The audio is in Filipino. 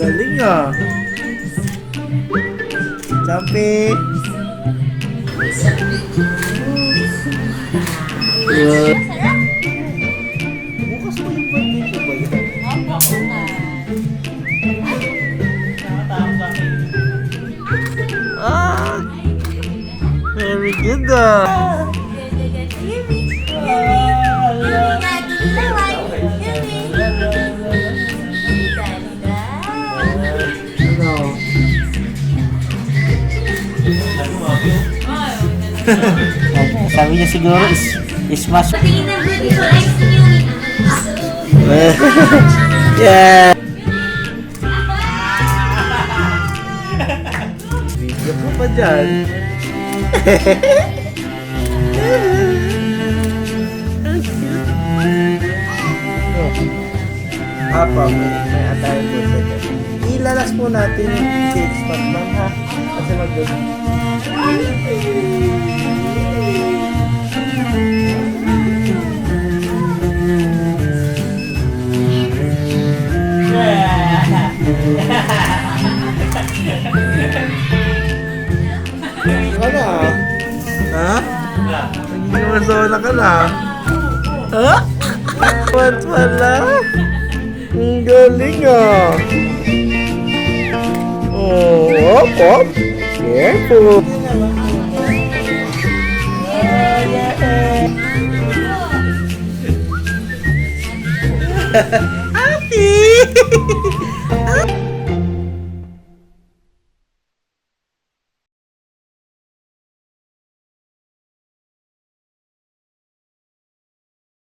Galing ah. Champi. Bukas mo yung birthday ko ba yan? Opo, Ah! Very good ah. Ano? Sabi niya siguro smash. Patingin ng beautiful eyes niyo. Yeah. Video po pa dyan. Apa, may atay po sa dyan. Ilalas po natin yung sales pack lang ha. Kasi Ano? Ha? Naging masola ka na? Ha? What pala? Ang galing ah! Oh, hop, hop! Careful! Happy!